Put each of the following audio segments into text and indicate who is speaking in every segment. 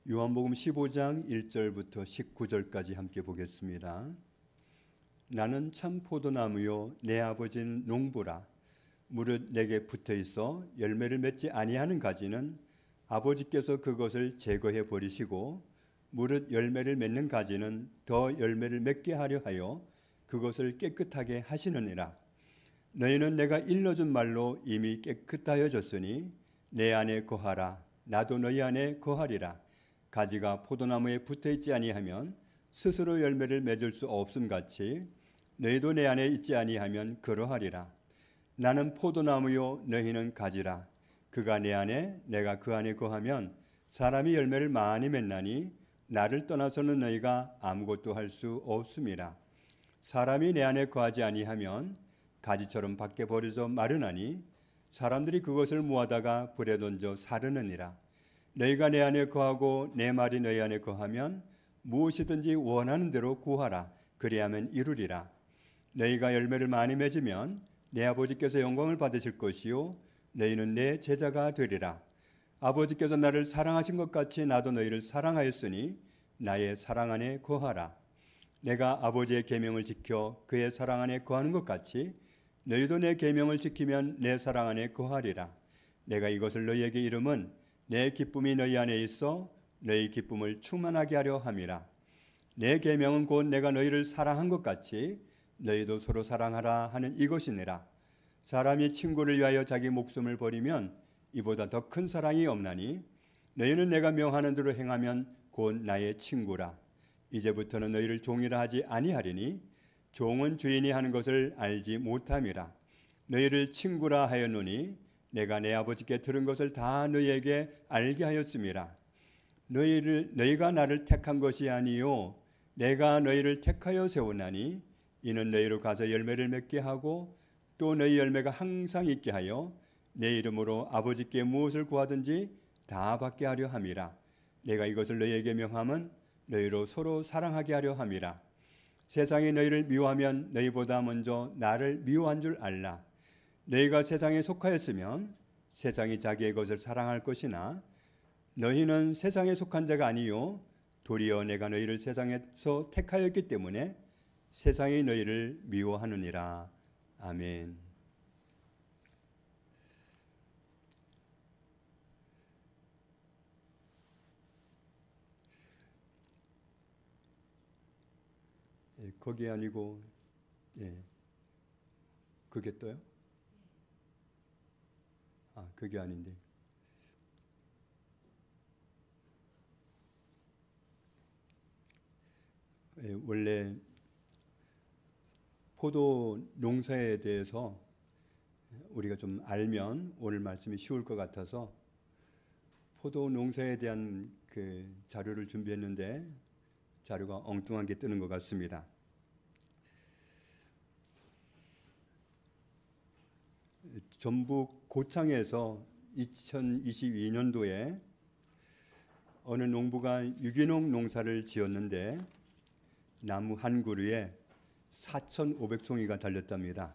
Speaker 1: 요한복음 15장 1절부터 19절까지 함께 보겠습니다. 나는 참 포도나무요 내 아버지는 농부라. 무릇 내게 붙어있어 열매를 맺지 아니하는 가지는 아버지께서 그것을 제거해 버리시고 무릇 열매를 맺는 가지는 더 열매를 맺게 하려 하여 그것을 깨끗하게 하시느니라. 너희는 내가 일러준 말로 이미 깨끗하여졌으니 내 안에 거하라. 나도 너희 안에 거하리라. 가지가 포도나무에 붙어있지 아니하면 스스로 열매를 맺을 수 없음 같이 너희도 내 안에 있지 아니하면 그러하리라. 나는 포도나무요 너희는 가지라. 그가 내 안에 내가 그 안에 거하면 사람이 열매를 많이 맺나니 나를 떠나서는 너희가 아무것도 할 수 없음이라. 사람이 내 안에 거하지 아니하면 가지처럼 밖에 버려져 마르나니 사람들이 그것을 모아다가 불에 던져 사르느니라. 너희가 내 안에 거하고 내 말이 너희 안에 거하면 무엇이든지 원하는 대로 구하라. 그리하면 이루리라. 너희가 열매를 많이 맺으면 내 아버지께서 영광을 받으실 것이요 너희는 내 제자가 되리라. 아버지께서 나를 사랑하신 것 같이 나도 너희를 사랑하였으니 나의 사랑 안에 거하라. 내가 아버지의 계명을 지켜 그의 사랑 안에 거하는 것 같이 너희도 내 계명을 지키면 내 사랑 안에 거하리라. 내가 이것을 너희에게 이름은 내 기쁨이 너희 안에 있어 너희 기쁨을 충만하게 하려 함이라. 내 계명은 곧 내가 너희를 사랑한 것 같이 너희도 서로 사랑하라 하는 이것이니라. 사람이 친구를 위하여 자기 목숨을 버리면 이보다 더 큰 사랑이 없나니 너희는 내가 명하는 대로 행하면 곧 나의 친구라. 이제부터는 너희를 종이라 하지 아니하리니 종은 주인이 하는 것을 알지 못함이라. 너희를 친구라 하였노니 내가 내 아버지께 들은 것을 다 너희에게 알게 하였음이라. 너희가 나를 택한 것이 아니요 내가 너희를 택하여 세우나니 이는 너희로 가서 열매를 맺게 하고 또 너희 열매가 항상 있게 하여 내 이름으로 아버지께 무엇을 구하든지 다 받게 하려 함이라. 내가 이것을 너희에게 명함은 너희로 서로 사랑하게 하려 함이라. 세상이 너희를 미워하면 너희보다 먼저 나를 미워한 줄 알라. 너희가 세상에 속하였으면 세상이 자기의 것을 사랑할 것이나 너희는 세상에 속한 자가 아니요 도리어 내가 너희를 세상에서 택하였기 때문에 세상이 너희를 미워하느니라. 아멘. 거기 아니고 그게 떠요? 그게 아닌데. 원래 포도 농사에 대해서 우리가 좀 알면 오늘 말씀이 쉬울 것 같아서 포도 농사에 대한 그 자료를 준비했는데 자료가 엉뚱한 게 뜨는 것 같습니다. 전북 고창에서 2022년도에 어느 농부가 유기농 농사를 지었는데 나무 한 그루에 4,500송이가 달렸답니다.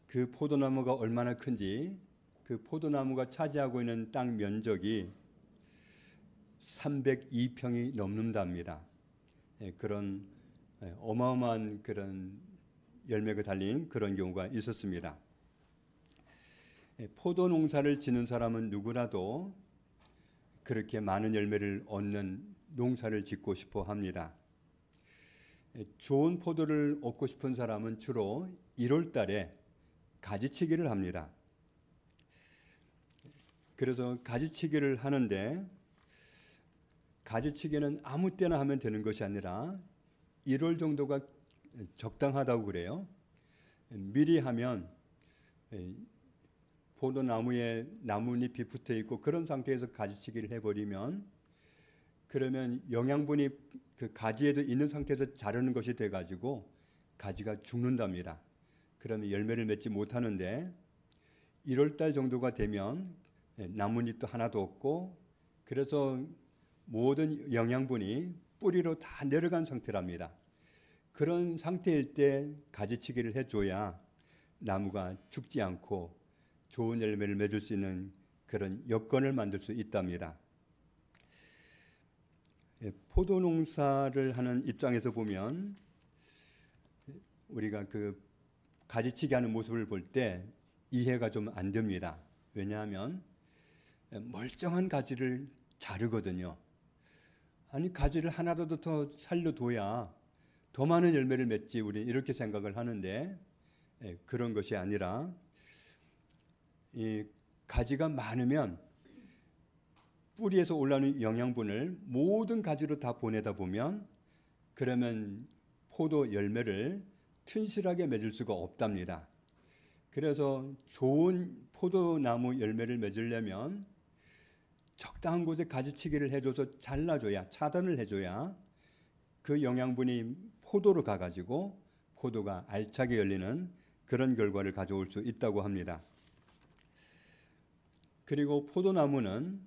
Speaker 1: 그 포도나무가 얼마나 큰지 그 포도나무가 차지하고 있는 땅 면적이 302평이 넘는답니다. 그런 어마어마한 그런 열매가 달린 그런 경우가 있었습니다. 포도 농사를 지는 사람은 누구라도 그렇게 많은 열매를 얻는 농사를 짓고 싶어 합니다. 좋은 포도를 얻고 싶은 사람은 주로 1월 달에 가지치기를 합니다. 그래서 가지치기를 하는데 가지치기는 아무 때나 하면 되는 것이 아니라 1월 정도가 적당하다고 그래요. 미리 하면 포도나무에 나뭇잎이 붙어 있고 그런 상태에서 가지치기를 해버리면 그러면 영양분이 그 가지에도 있는 상태에서 자르는 것이 돼가지고 가지가 죽는답니다. 그러면 열매를 맺지 못하는데 1월달 정도가 되면 나뭇잎도 하나도 없고 그래서 모든 영양분이 뿌리로 다 내려간 상태랍니다. 그런 상태일 때 가지치기를 해줘야 나무가 죽지 않고 좋은 열매를 맺을 수 있는 그런 여건을 만들 수 있답니다. 포도 농사를 하는 입장에서 보면 우리가 그 가지치기 하는 모습을 볼 때 이해가 좀 안 됩니다. 왜냐하면 멀쩡한 가지를 자르거든요. 아니 가지를 하나라도 더 살려둬야 더 많은 열매를 맺지, 우리 이렇게 생각을 하는데 그런 것이 아니라 이 가지가 많으면 뿌리에서 올라오는 영양분을 모든 가지로 다 보내다 보면 그러면 포도 열매를 튼실하게 맺을 수가 없답니다. 그래서 좋은 포도나무 열매를 맺으려면 적당한 곳에 가지치기를 해줘서 잘라줘야, 차단을 해줘야 그 영양분이 포도로 가가지고 포도가 알차게 열리는 그런 결과를 가져올 수 있다고 합니다. 그리고 포도나무는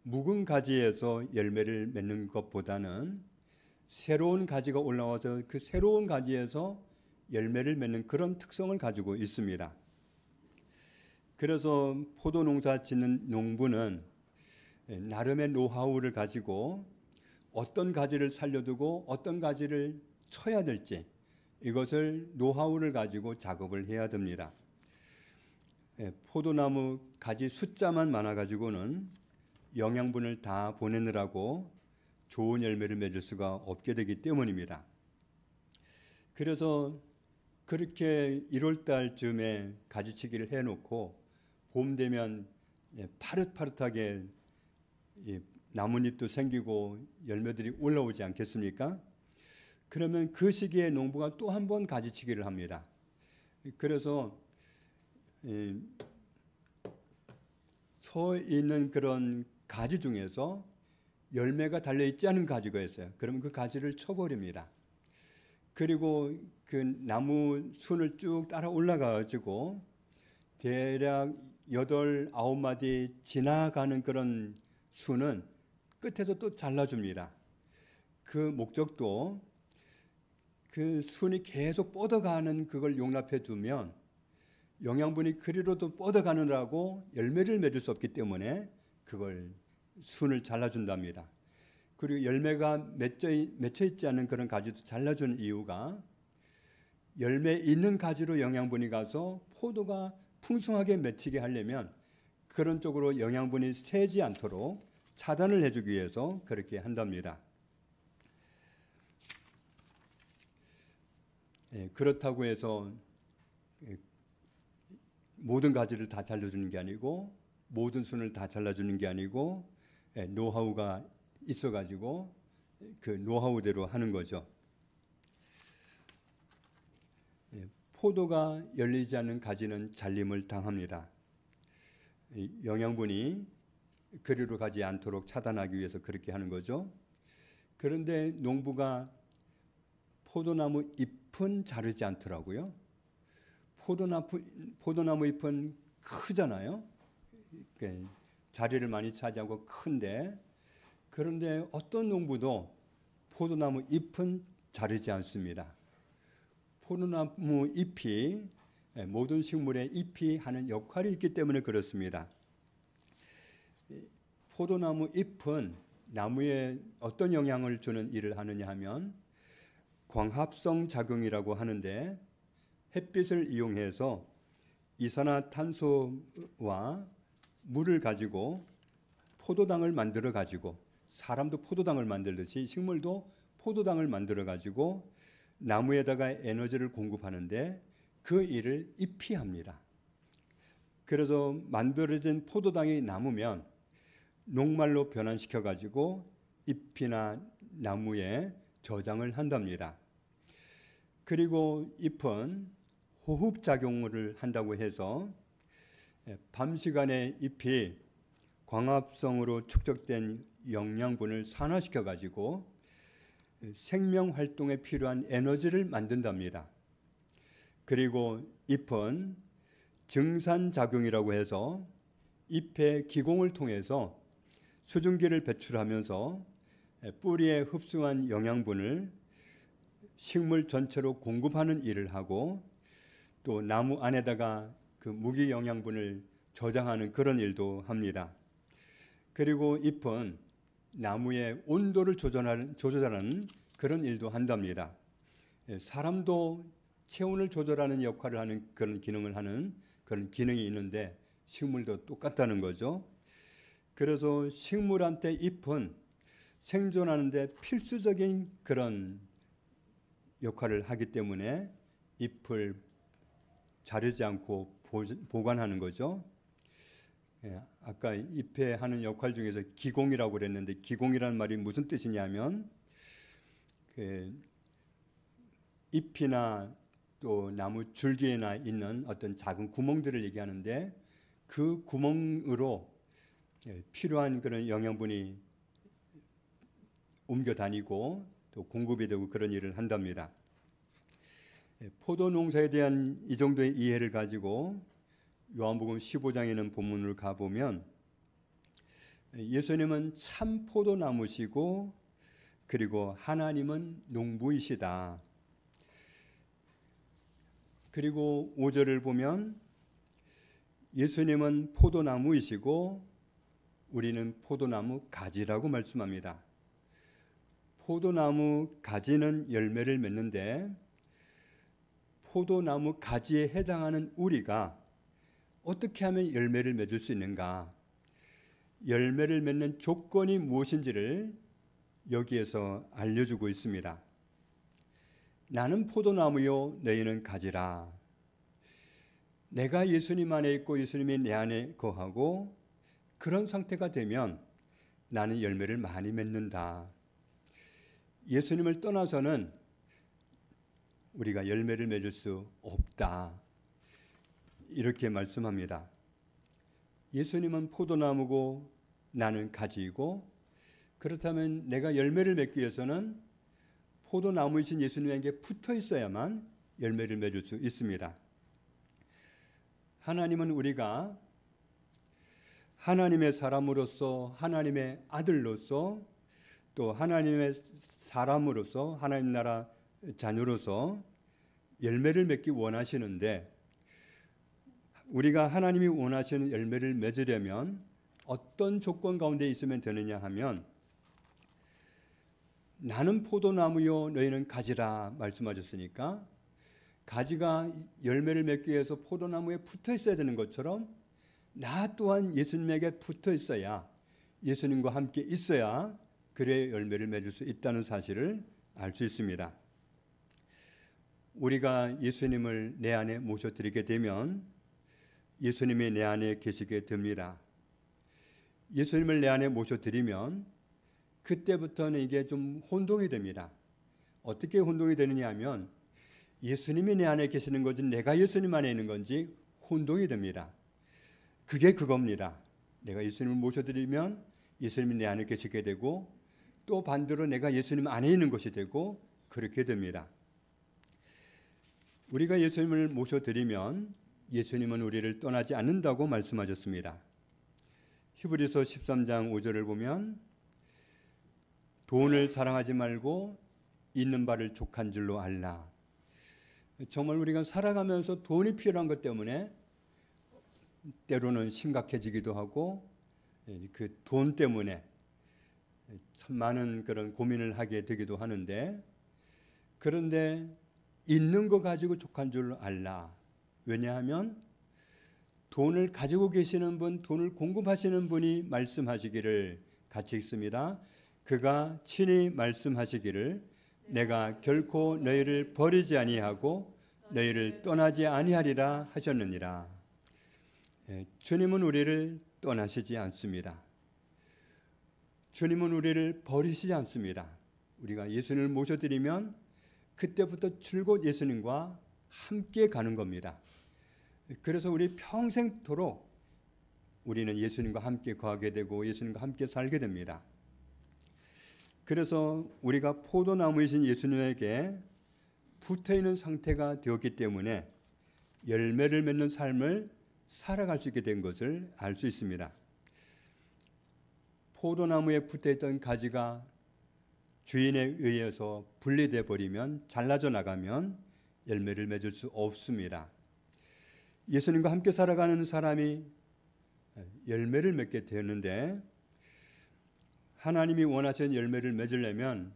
Speaker 1: 묵은 가지에서 열매를 맺는 것보다는 새로운 가지가 올라와서 그 새로운 가지에서 열매를 맺는 그런 특성을 가지고 있습니다. 그래서 포도 농사 짓는 농부는 나름의 노하우를 가지고 어떤 가지를 살려두고 어떤 가지를 쳐야 될지 이것을 노하우를 가지고 작업을 해야 됩니다. 포도나무 가지 숫자만 많아가지고는 영양분을 다 보내느라고 좋은 열매를 맺을 수가 없게 되기 때문입니다. 그래서 그렇게 1월 달쯤에 가지치기를 해놓고 봄 되면 파릇파릇하게 나뭇잎도 생기고 열매들이 올라오지 않겠습니까? 그러면 그 시기에 농부가 또 한 번 가지치기를 합니다. 그래서 서 있는 그런 가지 중에서 열매가 달려있지 않은 가지가 있어요. 그러면 그 가지를 쳐버립니다. 그리고 그 나무 순을 쭉 따라 올라가가지고 대략 8, 9마디 지나가는 그런 순은 끝에서 또 잘라줍니다. 그 목적도 그 순이 계속 뻗어가는 그걸 용납해 두면 영양분이 그리로도 뻗어가느라고 열매를 맺을 수 없기 때문에 그걸 순을 잘라준답니다. 그리고 열매가 맺혀 있지 않은 그런 가지도 잘라주는 이유가 열매 있는 가지로 영양분이 가서 포도가 풍성하게 맺히게 하려면 그런 쪽으로 영양분이 새지 않도록 차단을 해주기 위해서 그렇게 한답니다. 그렇다고 해서 모든 가지를 다 잘라주는 게 아니고 모든 순을 다 잘라주는 게 아니고 노하우가 있어가지고 그 노하우대로 하는 거죠. 포도가 열리지 않는 가지는 잘림을 당합니다. 영양분이 그리로 가지 않도록 차단하기 위해서 그렇게 하는 거죠. 그런데 농부가 포도나무 잎은 자르지 않더라고요. 포도나무 잎은 크잖아요. 자리를 많이 차지하고 큰데, 그런데 어떤 농부도 포도나무 잎은 자르지 않습니다. 포도나무 잎이 모든 식물의 잎이 하는 역할이 있기 때문에 그렇습니다. 포도나무 잎은 나무에 어떤 영향을 주는 일을 하느냐 하면 광합성 작용이라고 하는데, 햇빛을 이용해서 이산화탄소와 물을 가지고 포도당을 만들어 가지고, 사람도 포도당을 만들듯이 식물도 포도당을 만들어 가지고 나무에다가 에너지를 공급하는데 그 일을 잎이 합니다. 그래서 만들어진 포도당이 남으면 녹말로 변환시켜 가지고 잎이나 나무에 저장을 한답니다. 그리고 잎은 호흡작용을 한다고 해서 밤 시간에 잎이 광합성으로 축적된 영양분을 산화시켜 가지고 생명 활동에 필요한 에너지를 만든답니다. 그리고 잎은 증산작용이라고 해서 잎의 기공을 통해서 수증기를 배출하면서 뿌리에 흡수한 영양분을 식물 전체로 공급하는 일을 하고, 또 나무 안에다가 그 무기 영양분을 저장하는 그런 일도 합니다. 그리고 잎은 나무의 온도를 조절하는 그런 일도 한답니다. 사람도 체온을 조절하는 역할을 하는 그런 기능을 하는 그런 기능이 있는데 식물도 똑같다는 거죠. 그래서 식물한테 잎은 생존하는 데 필수적인 그런 역할을 하기 때문에 잎을 자르지 않고 보관하는 거죠. 아까 잎에 하는 역할 중에서 기공이라고 그랬는데, 기공이라는 말이 무슨 뜻이냐면 잎이나 또 나무 줄기에나 있는 어떤 작은 구멍들을 얘기하는데, 그 구멍으로 필요한 그런 영양분이 옮겨 다니고 또 공급이 되고 그런 일을 한답니다. 포도 농사에 대한 이 정도의 이해를 가지고 요한복음 15장에 있는 본문을 가보면 예수님은 참 포도나무시고 그리고 하나님은 농부이시다. 그리고 5절을 보면 예수님은 포도나무이시고 우리는 포도나무 가지라고 말씀합니다. 포도나무 가지는 열매를 맺는데 포도나무 가지에 해당하는 우리가 어떻게 하면 열매를 맺을 수 있는가? 열매를 맺는 조건이 무엇인지를 여기에서 알려주고 있습니다. 나는 포도나무요 너희는 가지라. 내가 예수님 안에 있고 예수님이 내 안에 거하고 그런 상태가 되면 나는 열매를 많이 맺는다. 예수님을 떠나서는 우리가 열매를 맺을 수 없다. 이렇게 말씀합니다. 예수님은 포도나무고 나는 가지이고, 그렇다면 내가 열매를 맺기 위해서는 포도나무이신 예수님에게 붙어 있어야만 열매를 맺을 수 있습니다. 하나님은 우리가 하나님의 사람으로서, 하나님의 아들로서, 또 하나님의 사람으로서, 하나님 나라 자녀로서 열매를 맺기 원하시는데, 우리가 하나님이 원하시는 열매를 맺으려면 어떤 조건 가운데 있으면 되느냐 하면, 나는 포도나무요 너희는 가지라 말씀하셨으니까 가지가 열매를 맺기 위해서 포도나무에 붙어 있어야 되는 것처럼 나 또한 예수님에게 붙어 있어야, 예수님과 함께 있어야 그래야 열매를 맺을 수 있다는 사실을 알 수 있습니다. 우리가 예수님을 내 안에 모셔드리게 되면 예수님이 내 안에 계시게 됩니다. 예수님을 내 안에 모셔드리면 그때부터는 이게 좀 혼동이 됩니다. 어떻게 혼동이 되느냐 하면 예수님이 내 안에 계시는 건지 내가 예수님 안에 있는 건지 혼동이 됩니다. 그게 그겁니다. 내가 예수님을 모셔드리면 예수님이 내 안에 계시게 되고, 또 반대로 내가 예수님 안에 있는 것이 되고, 그렇게 됩니다. 우리가 예수님을 모셔드리면 예수님은 우리를 떠나지 않는다고 말씀하셨습니다. 히브리서 13장 5절을 보면 돈을 사랑하지 말고 있는 바를 족한 줄로 알라. 정말 우리가 살아가면서 돈이 필요한 것 때문에 때로는 심각해지기도 하고, 그 돈 때문에 참 많은 그런 고민을 하게 되기도 하는데, 그런데 있는 거 가지고 족한 줄로 알라. 왜냐하면 돈을 가지고 계시는 분, 돈을 공급하시는 분이 말씀하시기를 같이 있습니다. 그가 친히 말씀하시기를 내가 결코 너희를 버리지 아니하고 너희를 떠나지 아니하리라 하셨느니라. 주님은 우리를 떠나시지 않습니다. 주님은 우리를 버리시지 않습니다. 우리가 예수님을 모셔드리면 그때부터 줄곧 예수님과 함께 가는 겁니다. 그래서 우리 평생토록 우리는 예수님과 함께 거하게 되고 예수님과 함께 살게 됩니다. 그래서 우리가 포도나무이신 예수님에게 붙어있는 상태가 되었기 때문에 열매를 맺는 삶을 살아갈 수 있게 된 것을 알 수 있습니다. 포도나무에 붙어있던 가지가 주인에 의해서 분리돼 버리면, 잘라져 나가면 열매를 맺을 수 없습니다. 예수님과 함께 살아가는 사람이 열매를 맺게 되었는데, 하나님이 원하시는 열매를 맺으려면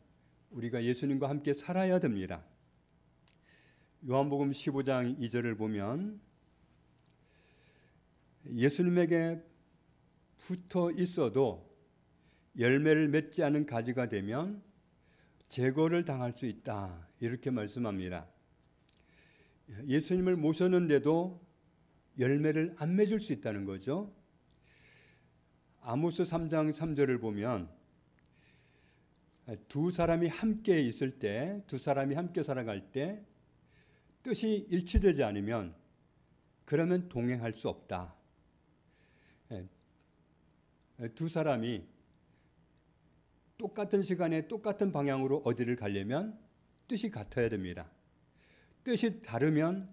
Speaker 1: 우리가 예수님과 함께 살아야 됩니다. 요한복음 15장 2절을 보면 예수님에게 붙어 있어도 열매를 맺지 않은 가지가 되면 제거를 당할 수 있다. 이렇게 말씀합니다. 예수님을 모셨는데도 열매를 안 맺을 수 있다는 거죠. 아모스 3장 3절을 보면 두 사람이 함께 있을 때, 두 사람이 함께 살아갈 때 뜻이 일치되지 않으면 그러면 동행할 수 없다. 두 사람이 똑같은 시간에 똑같은 방향으로 어디를 가려면 뜻이 같아야 됩니다. 뜻이 다르면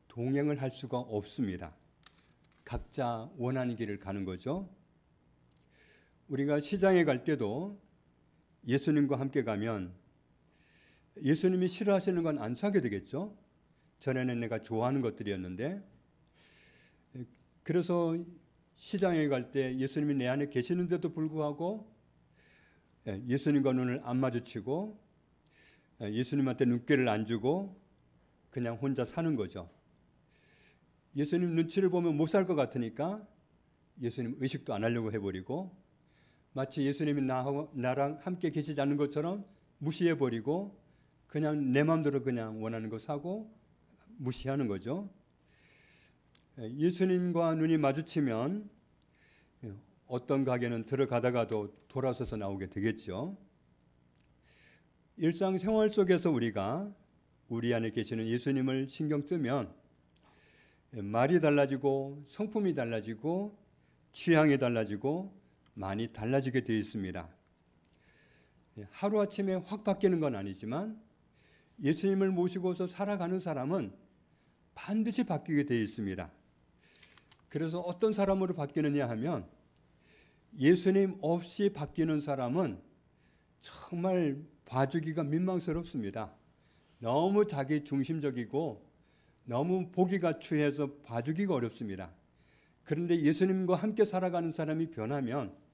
Speaker 1: 동행을 할 수가 없습니다. 각자 원하는 길을 가는 거죠. 우리가 시장에 갈 때도 예수님과 함께 가면 예수님이 싫어하시는 건 안 사게 되겠죠. 전에는 내가 좋아하는 것들이었는데, 그래서 시장에 갈 때 예수님이 내 안에 계시는데도 불구하고 예수님과 눈을 안 마주치고 예수님한테 눈길을 안 주고 그냥 혼자 사는 거죠. 예수님 눈치를 보면 못 살 것 같으니까 예수님 의식도 안 하려고 해버리고, 마치 예수님이 나랑 함께 계시지 않는 것처럼 무시해버리고 그냥 내 마음대로 그냥 원하는 거 사고 무시하는 거죠. 예수님과 눈이 마주치면 어떤 가게는 들어가다가도 돌아서서 나오게 되겠죠. 일상생활 속에서 우리가 우리 안에 계시는 예수님을 신경 쓰면 말이 달라지고 성품이 달라지고 취향이 달라지고 많이 달라지게 되어 있습니다. 하루아침에 확 바뀌는 건 아니지만 예수님을 모시고서 살아가는 사람은 반드시 바뀌게 되어 있습니다. 그래서 어떤 사람으로 바뀌느냐 하면 예수님 없이 바뀌는 사람은 정말 봐주기가 민망스럽습니다. 너무 자기 중심적이고 너무 보기가 추해서 봐주기가 어렵습니다. 그런데 예수님과 함께 살아가는 사람이 변하면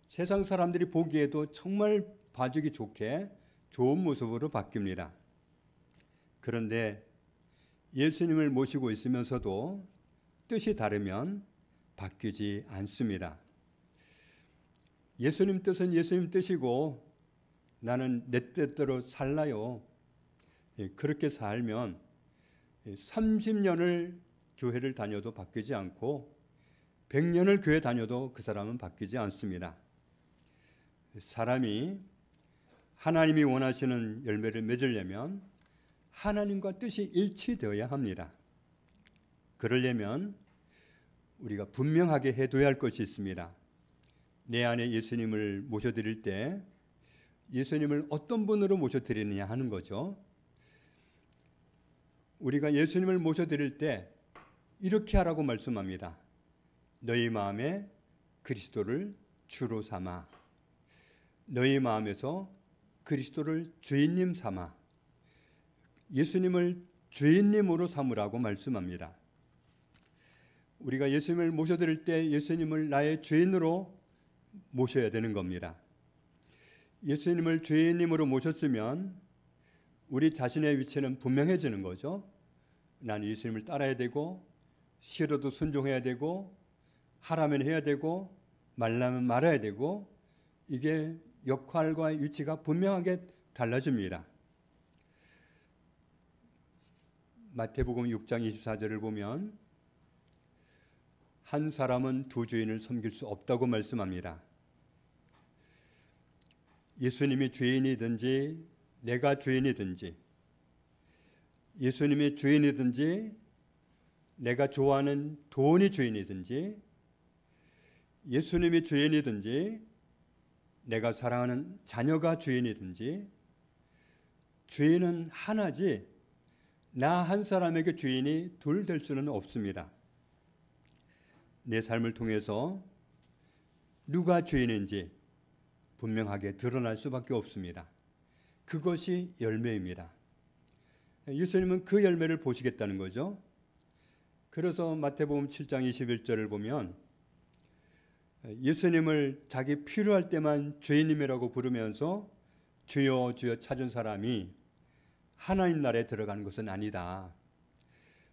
Speaker 1: 세상 사람들이 보기에도 정말 봐주기 좋게 좋은 모습으로 바뀝니다. 그런데 예수님을 모시고 있으면서도 뜻이 다르면 바뀌지 않습니다. 예수님 뜻은 예수님 뜻이고 나는 내 뜻대로 살라요. 그렇게 살면 30년을 교회를 다녀도 바뀌지 않고 100년을 교회 다녀도 그 사람은 바뀌지 않습니다. 사람이 하나님이 원하시는 열매를 맺으려면 하나님과 뜻이 일치되어야 합니다. 그러려면 우리가 분명하게 해둬야 할 것이 있습니다. 내 안에 예수님을 모셔드릴 때 예수님을 어떤 분으로 모셔드리느냐 하는 거죠. 우리가 예수님을 모셔드릴 때 이렇게 하라고 말씀합니다. 너희 마음에 그리스도를 주로 삼아, 너희 마음에서 그리스도를 주인님 삼아, 예수님을 주인님으로 삼으라고 말씀합니다. 우리가 예수님을 모셔드릴 때 예수님을 나의 주인으로 모셔야 되는 겁니다. 예수님을 주인님으로 모셨으면 우리 자신의 위치는 분명해지는 거죠. 나는 예수님을 따라야 되고 싫어도 순종해야 되고 하라면 해야 되고 말라면 말아야 되고, 이게 역할과 위치가 분명하게 달라집니다. 마태복음 6장 24절을 보면 한 사람은 두 주인을 섬길 수 없다고 말씀합니다. 예수님이 주인이든지 내가 주인이든지, 예수님이 주인이든지 내가 좋아하는 돈이 주인이든지, 예수님이 주인이든지 내가 사랑하는 자녀가 주인이든지, 주인은 하나지 나 한 사람에게 주인이 둘 될 수는 없습니다. 내 삶을 통해서 누가 주인인지 분명하게 드러날 수밖에 없습니다. 그것이 열매입니다. 예수님은 그 열매를 보시겠다는 거죠. 그래서 마태복음 7장 21절을 보면 예수님을 자기 필요할 때만 주인님이라고 부르면서 주여 주여 찾은 사람이 하나님 나라에 들어가는 것은 아니다.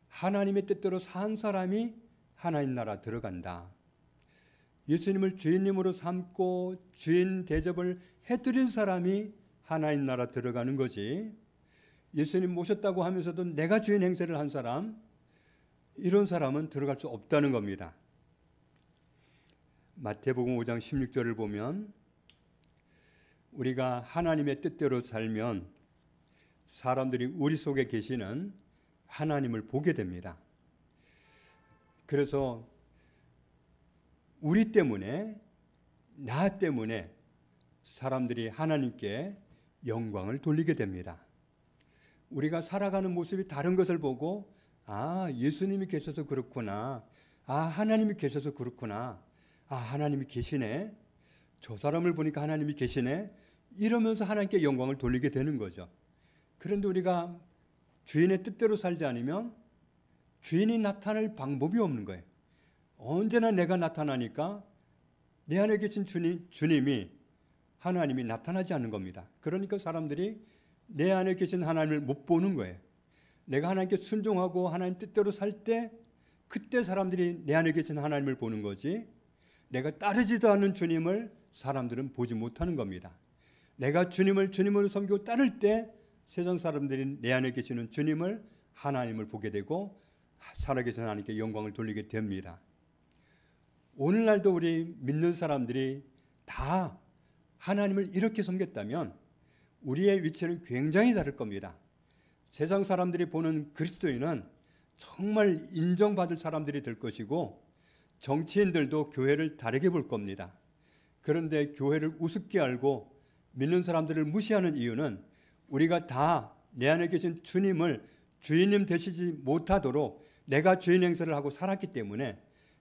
Speaker 1: 하나님의 뜻대로 산 사람이 하나님 나라 들어간다. 예수님을 주인님으로 삼고 주인 대접을 해드린 사람이 하나님 나라 들어가는 거지. 예수님 모셨다고 하면서도 내가 주인 행세를 한 사람, 이런 사람은 들어갈 수 없다는 겁니다. 마태복음 5장 16절을 보면 우리가 하나님의 뜻대로 살면 사람들이 우리 속에 계시는 하나님을 보게 됩니다. 그래서 우리 때문에, 나 때문에 사람들이 하나님께 영광을 돌리게 됩니다. 우리가 살아가는 모습이 다른 것을 보고 아, 예수님이 계셔서 그렇구나. 아, 하나님이 계셔서 그렇구나. 아, 하나님이 계시네. 저 사람을 보니까 하나님이 계시네. 이러면서 하나님께 영광을 돌리게 되는 거죠. 그런데 우리가 주인의 뜻대로 살지 않으면 주인이 나타날 방법이 없는 거예요. 언제나 내가 나타나니까 내 안에 계신 주님이, 하나님이 나타나지 않는 겁니다. 그러니까 사람들이 내 안에 계신 하나님을 못 보는 거예요. 내가 하나님께 순종하고 하나님 뜻대로 살 때 그때 사람들이 내 안에 계신 하나님을 보는 거지, 내가 따르지도 않는 주님을 사람들은 보지 못하는 겁니다. 내가 주님을 주님으로 섬기고 따를 때 세상 사람들이 내 안에 계시는 주님을, 하나님을 보게 되고 살아계신 하나님께 영광을 돌리게 됩니다. 오늘날도 우리 믿는 사람들이 다 하나님을 이렇게 섬겼다면 우리의 위치는 굉장히 다를 겁니다. 세상 사람들이 보는 그리스도인은 정말 인정받을 사람들이 될 것이고 정치인들도 교회를 다르게 볼 겁니다. 그런데 교회를 우습게 알고 믿는 사람들을 무시하는 이유는 우리가 다 내 안에 계신 주님을 주인님 되시지 못하도록 내가 주인 행세를 하고 살았기 때문에,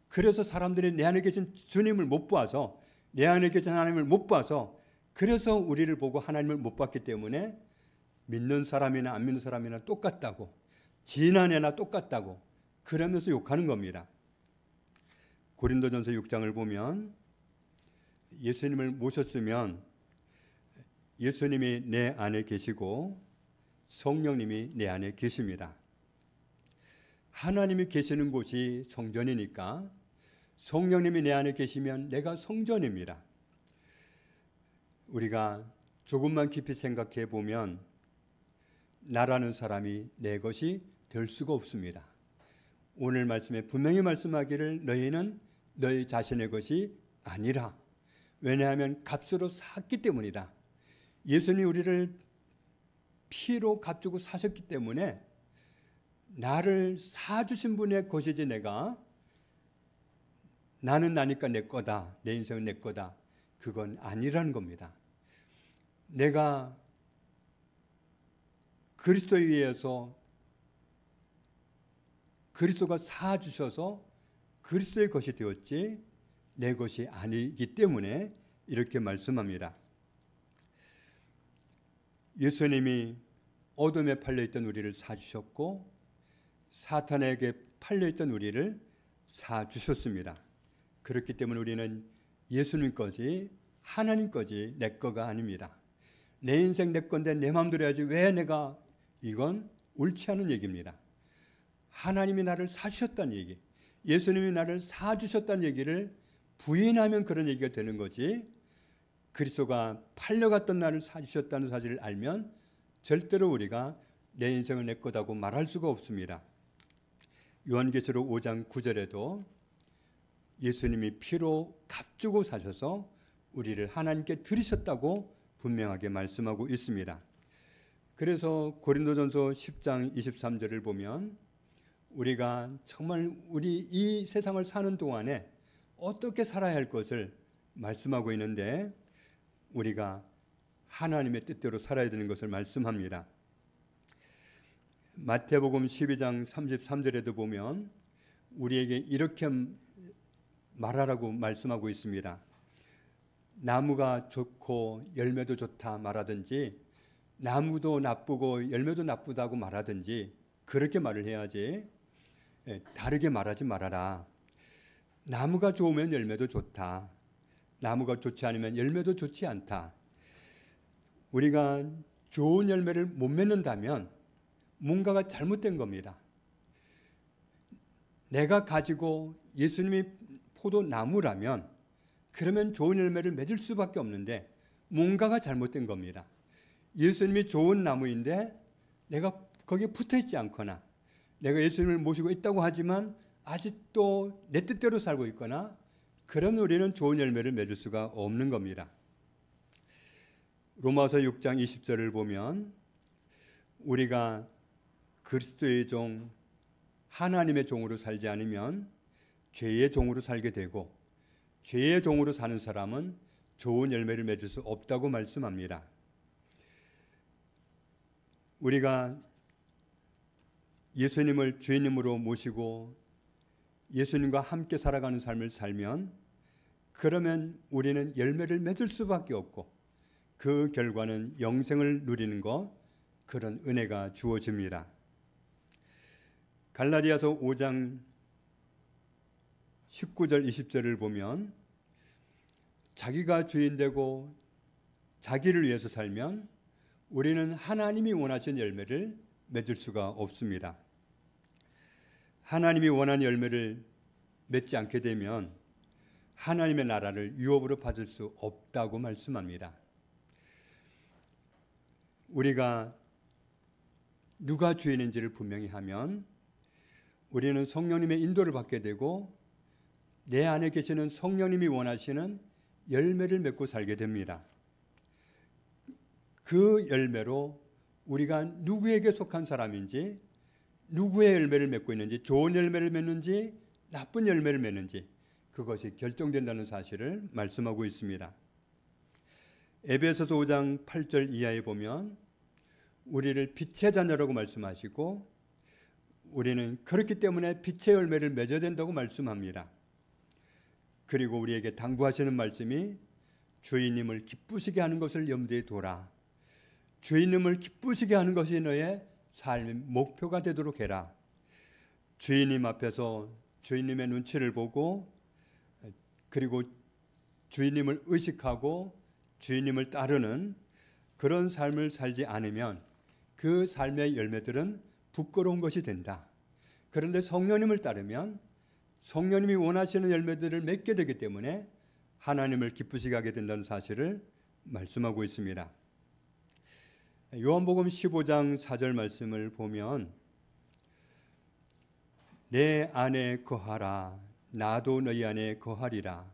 Speaker 1: 그래서 사람들이 내 안에 계신 주님을 못 봐서, 내 안에 계신 하나님을 못 봐서, 그래서 우리를 보고 하나님을 못 봤기 때문에 믿는 사람이나 안 믿는 사람이나 똑같다고, 지난해나 똑같다고 그러면서 욕하는 겁니다. 고린도전서 6장을 보면 예수님을 모셨으면 예수님이 내 안에 계시고 성령님이 내 안에 계십니다. 하나님이 계시는 곳이 성전이니까 성령님이 내 안에 계시면 내가 성전입니다. 우리가 조금만 깊이 생각해 보면 나라는 사람이 내 것이 될 수가 없습니다. 오늘 말씀에 분명히 말씀하기를 너희는 너희 자신의 것이 아니라, 왜냐하면 값으로 샀기 때문이다. 예수님이 우리를 피로 값주고 사셨기 때문에 나를 사주신 분의 것이지, 내가 나는 나니까 내 거다, 내 인생은 내 거다, 그건 아니라는 겁니다. 내가 그리스도에 의해서, 그리스도가 사주셔서 그리스도의 것이 되었지 내 것이 아니기 때문에 이렇게 말씀합니다. 예수님이 어둠에 팔려있던 우리를 사주셨고 사탄에게 팔려있던 우리를 사주셨습니다. 그렇기 때문에 우리는 예수님 거지 하나님 거지 내 거가 아닙니다. 내 인생 내 건데 내 마음대로 해야지 왜 내가, 이건 옳지 않은 얘기입니다. 하나님이 나를 사주셨다는 얘기, 예수님이 나를 사주셨다는 얘기를 부인하면 그런 얘기가 되는 거지, 그리스도가 팔려갔던 나를 사주셨다는 사실을 알면 절대로 우리가 내 인생은 내 거다고 말할 수가 없습니다. 요한계시록 5장 9절에도 예수님이 피로 값주고 사셔서 우리를 하나님께 드리셨다고 분명하게 말씀하고 있습니다. 그래서 고린도전서 10장 23절을 보면 우리가 정말 우리 이 세상을 사는 동안에 어떻게 살아야 할 것을 말씀하고 있는데, 우리가 하나님의 뜻대로 살아야 되는 것을 말씀합니다. 마태복음 12장 33절에도 보면 우리에게 이렇게 말하라고 말씀하고 있습니다. 나무가 좋고 열매도 좋다 말하든지, 나무도 나쁘고 열매도 나쁘다고 말하든지 그렇게 말을 해야지 다르게 말하지 말아라. 나무가 좋으면 열매도 좋다. 나무가 좋지 않으면 열매도 좋지 않다. 우리가 좋은 열매를 못 맺는다면 뭔가가 잘못된 겁니다. 내가 가지고 예수님이 포도나무라면 그러면 좋은 열매를 맺을 수밖에 없는데 뭔가가 잘못된 겁니다. 예수님이 좋은 나무인데 내가 거기에 붙어 있지 않거나 내가 예수님을 모시고 있다고 하지만 아직도 내 뜻대로 살고 있거나 그런 우리는 좋은 열매를 맺을 수가 없는 겁니다. 로마서 6장 20절을 보면 우리가 그리스도의 종 하나님의 종으로 살지 않으면 죄의 종으로 살게 되고 죄의 종으로 사는 사람은 좋은 열매를 맺을 수 없다고 말씀합니다. 우리가 예수님을 주인님으로 모시고 예수님과 함께 살아가는 삶을 살면 그러면 우리는 열매를 맺을 수밖에 없고 그 결과는 영생을 누리는 것, 그런 은혜가 주어집니다. 갈라디아서 5장 19절 20절을 보면 자기가 주인 되고 자기를 위해서 살면 우리는 하나님이 원하신 열매를 맺을 수가 없습니다. 하나님이 원하는 열매를 맺지 않게 되면 하나님의 나라를 유업으로 받을 수 없다고 말씀합니다. 우리가 누가 주인인지를 분명히 하면 우리는 성령님의 인도를 받게 되고 내 안에 계시는 성령님이 원하시는 열매를 맺고 살게 됩니다. 그 열매로 우리가 누구에게 속한 사람인지, 누구의 열매를 맺고 있는지, 좋은 열매를 맺는지 나쁜 열매를 맺는지 그것이 결정된다는 사실을 말씀하고 있습니다. 에베소서 5장 8절 이하에 보면 우리를 빛의 자녀라고 말씀하시고 우리는 그렇기 때문에 빛의 열매를 맺어야 된다고 말씀합니다. 그리고 우리에게 당부하시는 말씀이 주인님을 기쁘시게 하는 것을 염두에 둬라. 주인님을 기쁘시게 하는 것이 너의 삶의 목표가 되도록 해라. 주인님 앞에서 주인님의 눈치를 보고 그리고 주인님을 의식하고 주인님을 따르는 그런 삶을 살지 않으면 그 삶의 열매들은 부끄러운 것이 된다. 그런데 성령님을 따르면 성령님이 원하시는 열매들을 맺게 되기 때문에 하나님을 기쁘시게 하게 된다는 사실을 말씀하고 있습니다. 요한복음 15장 4절 말씀을 보면 내 안에 거하라 나도 너희 안에 거하리라.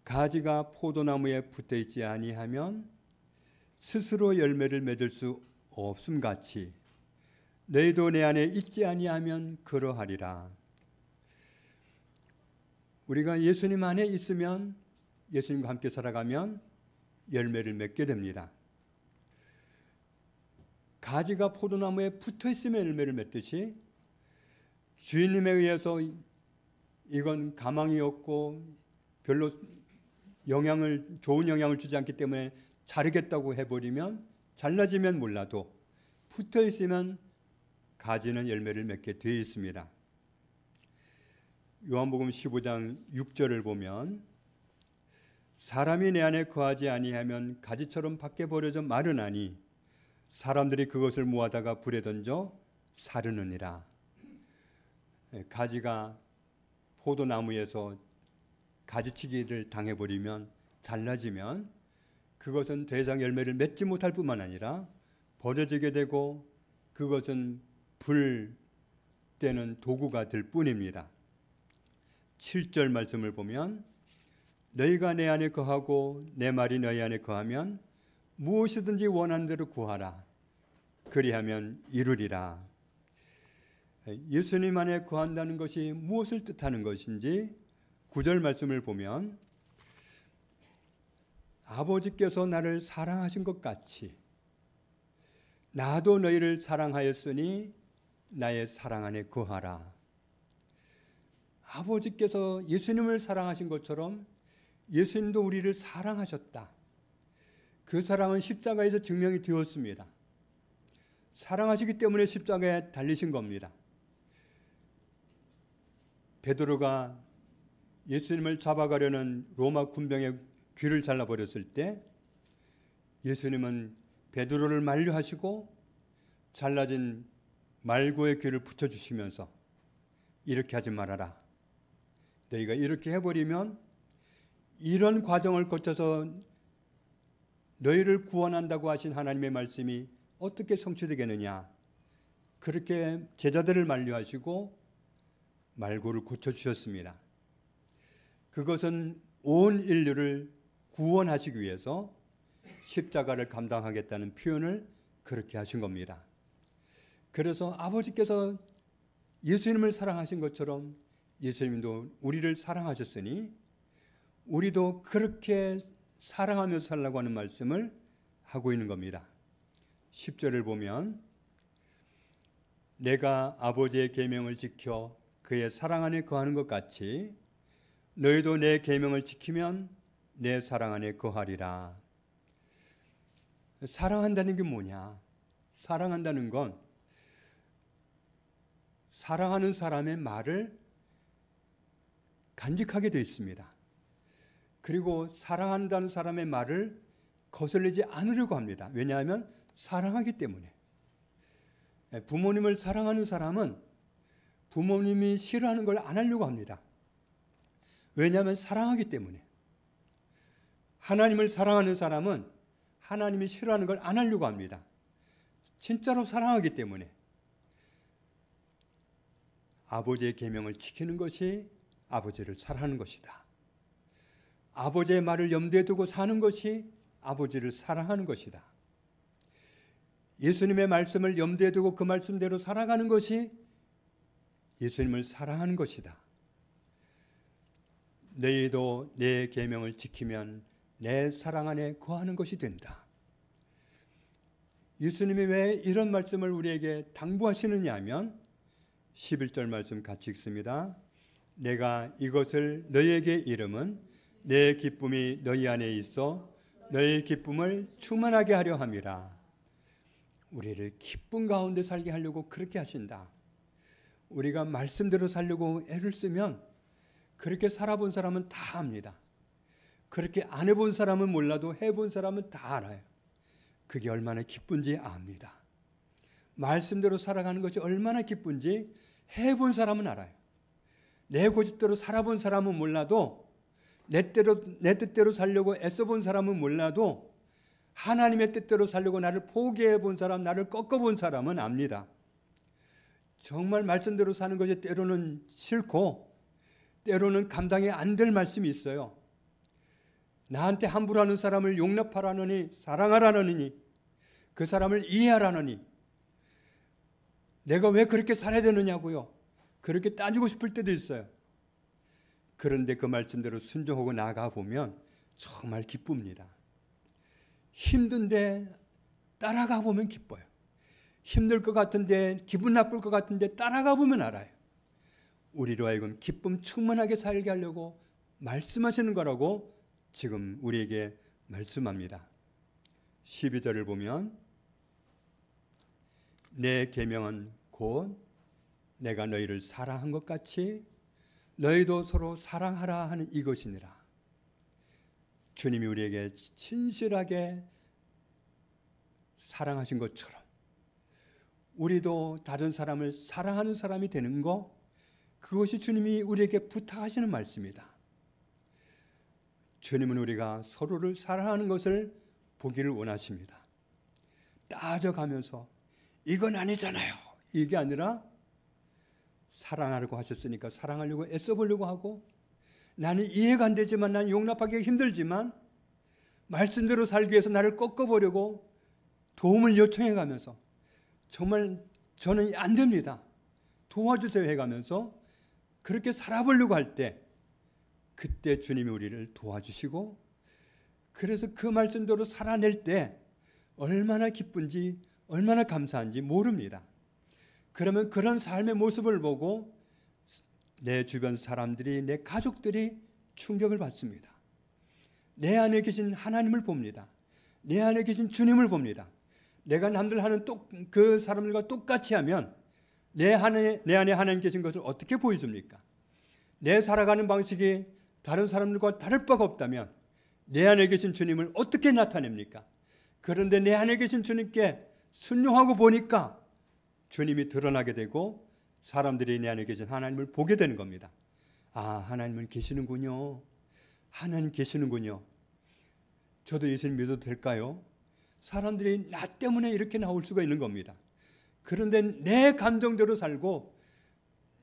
Speaker 1: 가지가 포도나무에 붙어 있지 아니하면 스스로 열매를 맺을 수 없음같이 너희도 내 안에 있지 아니하면 그러하리라. 우리가 예수님 안에 있으면 예수님과 함께 살아가면 열매를 맺게 됩니다. 가지가 포도나무에 붙어 있으면 열매를 맺듯이 주인님에 의해서 이건 가망이 없고 별로 좋은 영향을 주지 않기 때문에 자르겠다고 해버리면 잘라지면 몰라도 붙어 있으면 가지는 열매를 맺게 되어 있습니다. 요한복음 15장 6절을 보면 사람이 내 안에 거하지 아니하면 가지처럼 밖에 버려져 마르나니 사람들이 그것을 모아다가 불에 던져 사르느니라. 가지가 포도나무에서 가지치기를 당해버리면 잘라지면 그것은 더 이상 열매를 맺지 못할 뿐만 아니라 버려지게 되고 그것은 불 때는 도구가 될 뿐입니다. 7절 말씀을 보면 너희가 내 안에 거하고 내 말이 너희 안에 거하면 무엇이든지 원하는 대로 구하라. 그리하면 이루리라. 예수님 안에 거한다는 것이 무엇을 뜻하는 것인지 9절 말씀을 보면 아버지께서 나를 사랑하신 것 같이 나도 너희를 사랑하였으니 나의 사랑 안에 거하라. 아버지께서 예수님을 사랑하신 것처럼 예수님도 우리를 사랑하셨다. 그 사랑은 십자가에서 증명이 되었습니다. 사랑하시기 때문에 십자가에 달리신 겁니다. 베드로가 예수님을 잡아가려는 로마 군병의 귀를 잘라버렸을 때 예수님은 베드로를 만류하시고 잘라진 말고의 귀를 붙여주시면서 이렇게 하지 말아라. 너희가 이렇게 해버리면 이런 과정을 거쳐서 너희를 구원한다고 하신 하나님의 말씀이 어떻게 성취되겠느냐. 그렇게 제자들을 만류하시고 말고를 고쳐주셨습니다. 그것은 온 인류를 구원하시기 위해서 십자가를 감당하겠다는 표현을 그렇게 하신 겁니다. 그래서 아버지께서 예수님을 사랑하신 것처럼 예수님도 우리를 사랑하셨으니 우리도 그렇게 사랑하면서 살라고 하는 말씀을 하고 있는 겁니다. 10절을 보면 내가 아버지의 계명을 지켜 그의 사랑 안에 거하는 것 같이 너희도 내 계명을 지키면 내 사랑 안에 거하리라. 사랑한다는 게 뭐냐? 사랑한다는 건 사랑하는 사람의 말을 간직하게 되어 있습니다. 그리고 사랑한다는 사람의 말을 거슬리지 않으려고 합니다. 왜냐하면 사랑하기 때문에. 부모님을 사랑하는 사람은 부모님이 싫어하는 걸 안 하려고 합니다. 왜냐하면 사랑하기 때문에. 하나님을 사랑하는 사람은 하나님이 싫어하는 걸 안 하려고 합니다. 진짜로 사랑하기 때문에. 아버지의 계명을 지키는 것이 아버지를 사랑하는 것이다. 아버지의 말을 염두에 두고 사는 것이 아버지를 사랑하는 것이다. 예수님의 말씀을 염두에 두고 그 말씀대로 살아가는 것이 예수님을 사랑하는 것이다. 너희도 내 계명을 지키면 내 사랑 안에 거하는 것이 된다. 예수님이 왜 이런 말씀을 우리에게 당부하시느냐 하면 11절 말씀 같이 읽습니다. 내가 이것을 너희에게 이름은 내 기쁨이 너희 안에 있어 너희 기쁨을 충만하게 하려 함이라. 우리를 기쁨 가운데 살게 하려고 그렇게 하신다. 우리가 말씀대로 살려고 애를 쓰면 그렇게 살아본 사람은 다 압니다. 그렇게 안 해본 사람은 몰라도 해본 사람은 다 알아요. 그게 얼마나 기쁜지 압니다. 말씀대로 살아가는 것이 얼마나 기쁜지 해본 사람은 알아요. 내 고집대로 살아본 사람은 몰라도 내 뜻대로 살려고 애써본 사람은 몰라도 하나님의 뜻대로 살려고 나를 포기해 본 사람, 나를 꺾어본 사람은 압니다. 정말 말씀대로 사는 것이 때로는 싫고 때로는 감당이 안 될 말씀이 있어요. 나한테 함부로 하는 사람을 용납하라느니 사랑하라느니 그 사람을 이해하라느니 내가 왜 그렇게 살아야 되느냐고요. 그렇게 따지고 싶을 때도 있어요. 그런데 그 말씀대로 순종하고 나아가 보면 정말 기쁩니다. 힘든데 따라가 보면 기뻐요. 힘들 것 같은데 기분 나쁠 것 같은데 따라가 보면 알아요. 우리로 하여금 기쁨 충만하게 살게 하려고 말씀하시는 거라고 지금 우리에게 말씀합니다. 12절을 보면 내 계명은 곧 내가 너희를 사랑한 것 같이 너희도 서로 사랑하라 하는 이것이니라. 주님이 우리에게 진실하게 사랑하신 것처럼 우리도 다른 사람을 사랑하는 사람이 되는 것, 그것이 주님이 우리에게 부탁하시는 말씀이다. 주님은 우리가 서로를 사랑하는 것을 보기를 원하십니다. 따져가면서 이건 아니잖아요. 이게 아니라 사랑하려고 하셨으니까 사랑하려고 애써보려고 하고, 나는 이해가 안 되지만, 나는 용납하기가 힘들지만 말씀대로 살기 위해서 나를 꺾어보려고 도움을 요청해가면서 정말 저는 안 됩니다, 도와주세요 해가면서 그렇게 살아보려고 할 때, 그때 주님이 우리를 도와주시고, 그래서 그 말씀대로 살아낼 때 얼마나 기쁜지 얼마나 감사한지 모릅니다. 그러면 그런 삶의 모습을 보고 내 주변 사람들이, 내 가족들이 충격을 받습니다. 내 안에 계신 하나님을 봅니다. 내 안에 계신 주님을 봅니다. 내가 남들 하는 그 사람들과 똑같이 하면 내 안에 하나님 계신 것을 어떻게 보여줍니까? 내 살아가는 방식이 다른 사람들과 다를 바가 없다면 내 안에 계신 주님을 어떻게 나타냅니까? 그런데 내 안에 계신 주님께 순종하고 보니까 주님이 드러나게 되고 사람들이 내 안에 계신 하나님을 보게 되는 겁니다. 아, 하나님은 계시는군요. 하나님 계시는군요. 저도 예수님 믿어도 될까요? 사람들이 나 때문에 이렇게 나올 수가 있는 겁니다. 그런데 내 감정대로 살고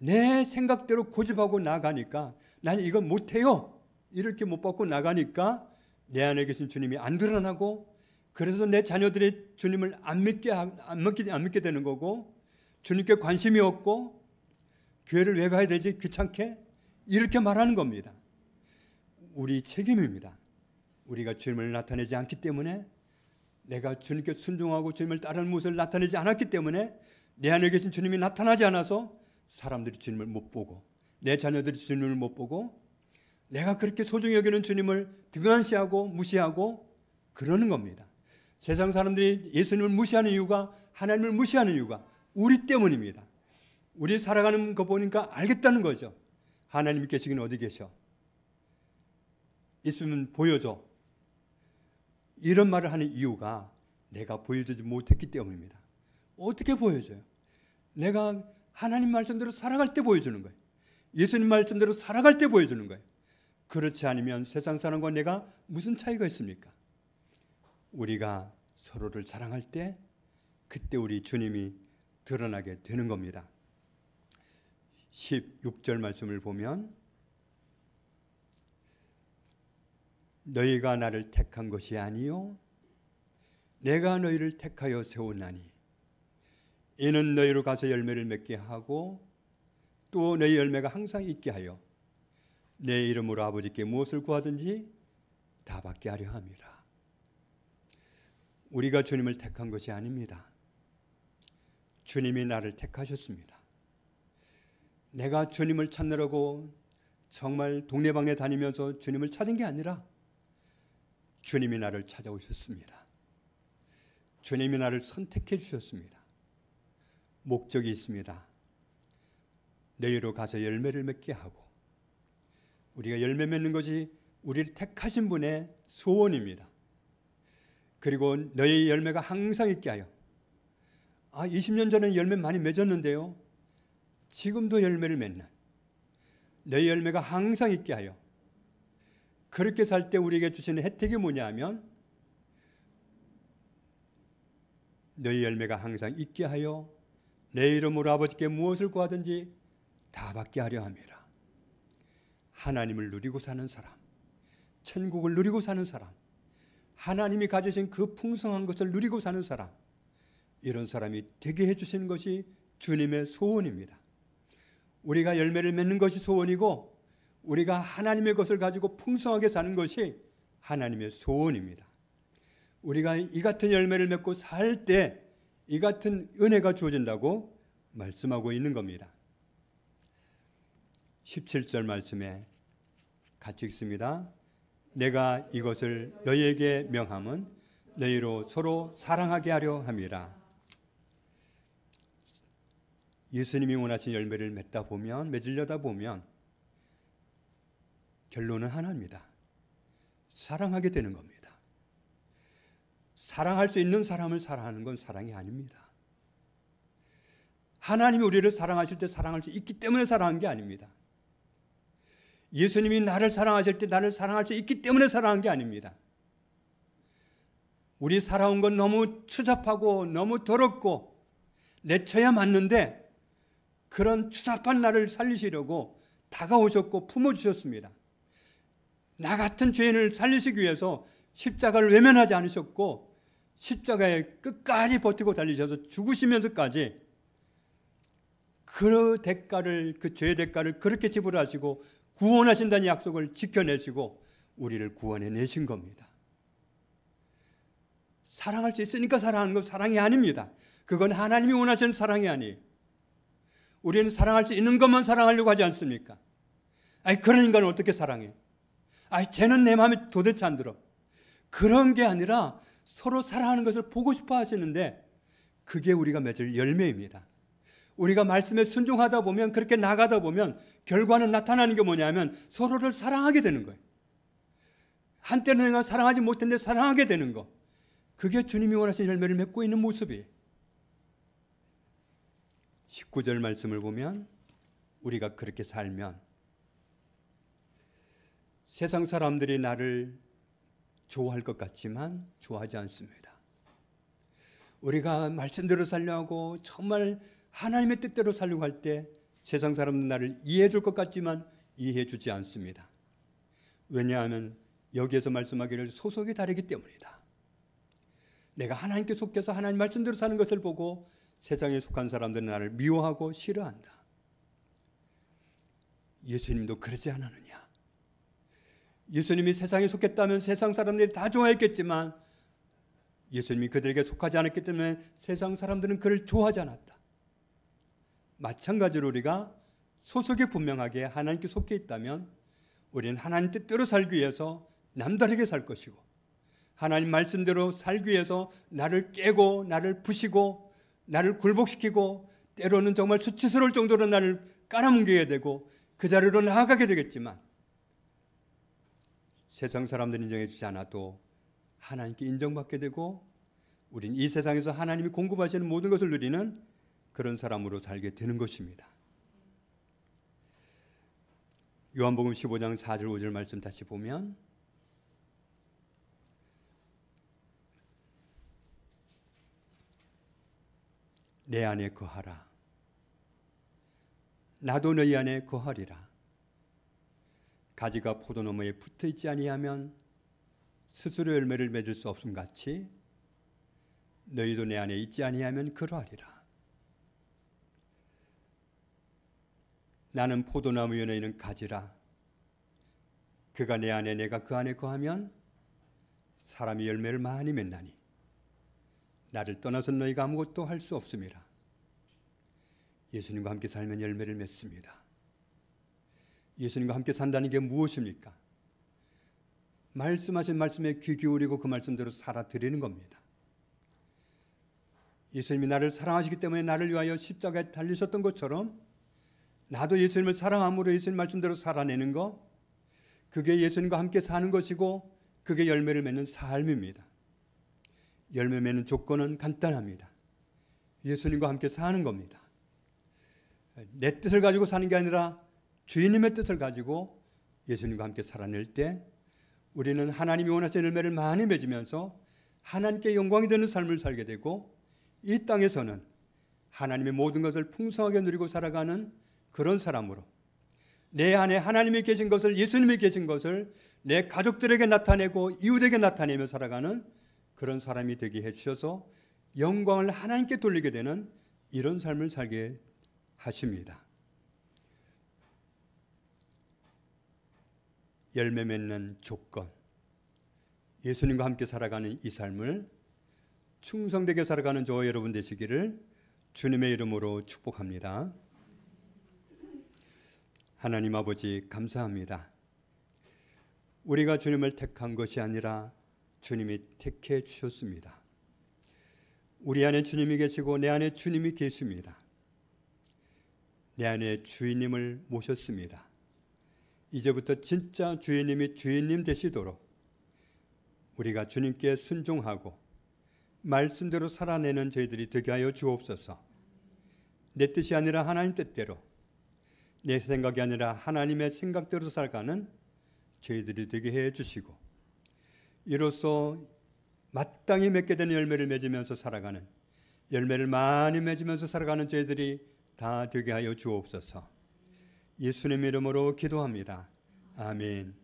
Speaker 1: 내 생각대로 고집하고 나가니까 나는 이거 못해요. 이렇게 못 받고 나가니까 내 안에 계신 주님이 안 드러나고 그래서 내 자녀들이 주님을 안 믿게 되는 거고 주님께 관심이 없고 교회를 왜 가야 되지? 귀찮게? 이렇게 말하는 겁니다. 우리 책임입니다. 우리가 주님을 나타내지 않기 때문에 내가 주님께 순종하고 주님을 따르는 모습을 나타내지 않았기 때문에 내 안에 계신 주님이 나타나지 않아서 사람들이 주님을 못 보고 내 자녀들이 주님을 못 보고 내가 그렇게 소중히 여기는 주님을 등한시하고 무시하고 그러는 겁니다. 세상 사람들이 예수님을 무시하는 이유가 하나님을 무시하는 이유가 우리 때문입니다. 우리 살아가는 거 보니까 알겠다는 거죠. 하나님이 계시긴 어디 계셔? 있으면 보여줘. 이런 말을 하는 이유가 내가 보여주지 못했기 때문입니다. 어떻게 보여줘요? 내가 하나님 말씀대로 살아갈 때 보여주는 거예요. 예수님 말씀대로 살아갈 때 보여주는 거예요. 그렇지 않으면 세상 사람과 내가 무슨 차이가 있습니까? 우리가 서로를 사랑할 때 그때 우리 주님이 드러나게 되는 겁니다. 16절 말씀을 보면 너희가 나를 택한 것이 아니요 내가 너희를 택하여 세우나니 이는 너희로 가서 열매를 맺게 하고 또 너희 열매가 항상 있게 하여 내 이름으로 아버지께 무엇을 구하든지 다 받게 하려 함이라. 우리가 주님을 택한 것이 아닙니다. 주님이 나를 택하셨습니다. 내가 주님을 찾느라고 정말 동네방네 다니면서 주님을 찾은 게 아니라 주님이 나를 찾아오셨습니다. 주님이 나를 선택해 주셨습니다. 목적이 있습니다. 너희로 가서 열매를 맺게 하고 우리가 열매 맺는 것이 우리를 택하신 분의 소원입니다. 그리고 너희 열매가 항상 있게 하여 20년 전에 열매 많이 맺었는데요. 지금도 열매를 맺는 너희 열매가 항상 있게 하여 그렇게 살 때 우리에게 주시는 혜택이 뭐냐 하면 너희 열매가 항상 있게 하여 내 이름으로 아버지께 무엇을 구하든지 다 받게 하려 함이라. 하나님을 누리고 사는 사람, 천국을 누리고 사는 사람, 하나님이 가지신 그 풍성한 것을 누리고 사는 사람, 이런 사람이 되게 해주시는 것이 주님의 소원입니다. 우리가 열매를 맺는 것이 소원이고 우리가 하나님의 것을 가지고 풍성하게 사는 것이 하나님의 소원입니다. 우리가 이 같은 열매를 맺고 살 때 이 같은 은혜가 주어진다고 말씀하고 있는 겁니다. 17절 말씀에 같이 읽습니다. 내가 이것을 너희에게 명함은 너희로 서로 사랑하게 하려 함이라. 예수님이 원하신 열매를 맺으려다 보면 결론은 하나입니다. 사랑하게 되는 겁니다. 사랑할 수 있는 사람을 사랑하는 건 사랑이 아닙니다. 하나님이 우리를 사랑하실 때 사랑할 수 있기 때문에 사랑한 게 아닙니다. 예수님이 나를 사랑하실 때 나를 사랑할 수 있기 때문에 사랑한 게 아닙니다. 우리 살아온 건 너무 추잡하고 너무 더럽고 내쳐야 맞는데 그런 추잡한 나를 살리시려고 다가오셨고 품어주셨습니다. 나 같은 죄인을 살리시기 위해서 십자가를 외면하지 않으셨고 십자가에 끝까지 버티고 달리셔서 죽으시면서까지 그 대가를, 그 죄의 대가를 그렇게 지불하시고 구원하신다는 약속을 지켜내시고 우리를 구원해내신 겁니다. 사랑할 수 있으니까 사랑하는 건 사랑이 아닙니다. 그건 하나님이 원하시는 사랑이 아니에요. 우리는 사랑할 수 있는 것만 사랑하려고 하지 않습니까? 그런 인간을 어떻게 사랑해? 쟤는 내 마음에 도대체 안 들어. 그런 게 아니라 서로 사랑하는 것을 보고 싶어 하시는데 그게 우리가 맺을 열매입니다. 우리가 말씀에 순종하다 보면, 그렇게 나가다 보면 결과는 나타나는 게 뭐냐면 서로를 사랑하게 되는 거예요. 한때는 내가 사랑하지 못했는데 사랑하게 되는 거. 그게 주님이 원하시는 열매를 맺고 있는 모습이에요. 19절 말씀을 보면 우리가 그렇게 살면 세상 사람들이 나를 좋아할 것 같지만 좋아하지 않습니다. 우리가 말씀대로 살려고 정말 하나님의 뜻대로 살려고 할 때 세상 사람들은 나를 이해해 줄 것 같지만 이해해 주지 않습니다. 왜냐하면 여기에서 말씀하기를 소속이 다르기 때문이다. 내가 하나님께 속해서 하나님 말씀대로 사는 것을 보고 세상에 속한 사람들은 나를 미워하고 싫어한다. 예수님도 그러지 않았느냐? 예수님이 세상에 속했다면 세상 사람들이 다 좋아했겠지만 예수님이 그들에게 속하지 않았기 때문에 세상 사람들은 그를 좋아하지 않았다. 마찬가지로 우리가 소속이 분명하게 하나님께 속해 있다면 우리는 하나님 뜻대로 살기 위해서 남다르게 살 것이고, 하나님 말씀대로 살기 위해서 나를 깨고 나를 부시고 나를 굴복시키고 때로는 정말 수치스러울 정도로 나를 깔아뭉개게 되고 그 자리로 나아가게 되겠지만, 세상 사람들이 인정해 주지 않아도 하나님께 인정받게 되고 우린 이 세상에서 하나님이 공급하시는 모든 것을 누리는 그런 사람으로 살게 되는 것입니다. 요한복음 15장 4절 5절 말씀 다시 보면 내 안에 거하라. 나도 너희 안에 거하리라. 가지가 포도나무에 붙어있지 아니하면 스스로 열매를 맺을 수 없음 같이 너희도 내 안에 있지 아니하면 그러하리라. 나는 포도나무요 너희는 가지라. 그가 내 안에 내가 그 안에 거하면 사람이 열매를 많이 맺나니 나를 떠나서 너희가 아무것도 할 수 없음이라. 예수님과 함께 살면 열매를 맺습니다. 예수님과 함께 산다는 게 무엇입니까? 말씀하신 말씀에 귀 기울이고 그 말씀대로 살아드리는 겁니다. 예수님이 나를 사랑하시기 때문에 나를 위하여 십자가에 달리셨던 것처럼 나도 예수님을 사랑함으로 예수님 말씀대로 살아내는 것, 그게 예수님과 함께 사는 것이고 그게 열매를 맺는 삶입니다. 열매 맺는 조건은 간단합니다. 예수님과 함께 사는 겁니다. 내 뜻을 가지고 사는 게 아니라 주인님의 뜻을 가지고 예수님과 함께 살아낼 때 우리는 하나님이 원하시는 열매를 많이 맺으면서 하나님께 영광이 되는 삶을 살게 되고, 이 땅에서는 하나님의 모든 것을 풍성하게 누리고 살아가는 그런 사람으로 내 안에 하나님이 계신 것을, 예수님이 계신 것을 내 가족들에게 나타내고 이웃에게 나타내며 살아가는 그런 사람이 되게 해주셔서 영광을 하나님께 돌리게 되는 이런 삶을 살게 하십니다. 열매 맺는 조건, 예수님과 함께 살아가는 이 삶을 충성되게 살아가는 저와 여러분 되시기를 주님의 이름으로 축복합니다. 하나님 아버지 감사합니다. 우리가 주님을 택한 것이 아니라 주님이 택해 주셨습니다. 우리 안에 주님이 계시고 내 안에 주님이 계십니다. 내 안에 주인님을 모셨습니다. 이제부터 진짜 주인님이 주인님 되시도록 우리가 주님께 순종하고 말씀대로 살아내는 저희들이 되게 하여 주옵소서. 내 뜻이 아니라 하나님 뜻대로, 내 생각이 아니라 하나님의 생각대로 살아가는 저희들이 되게 해 주시고, 이로써 마땅히 맺게 되는 열매를 맺으면서 살아가는, 열매를 많이 맺으면서 살아가는 저희들이 다 되게 하여 주옵소서. 예수님의 이름으로 기도합니다. 아멘.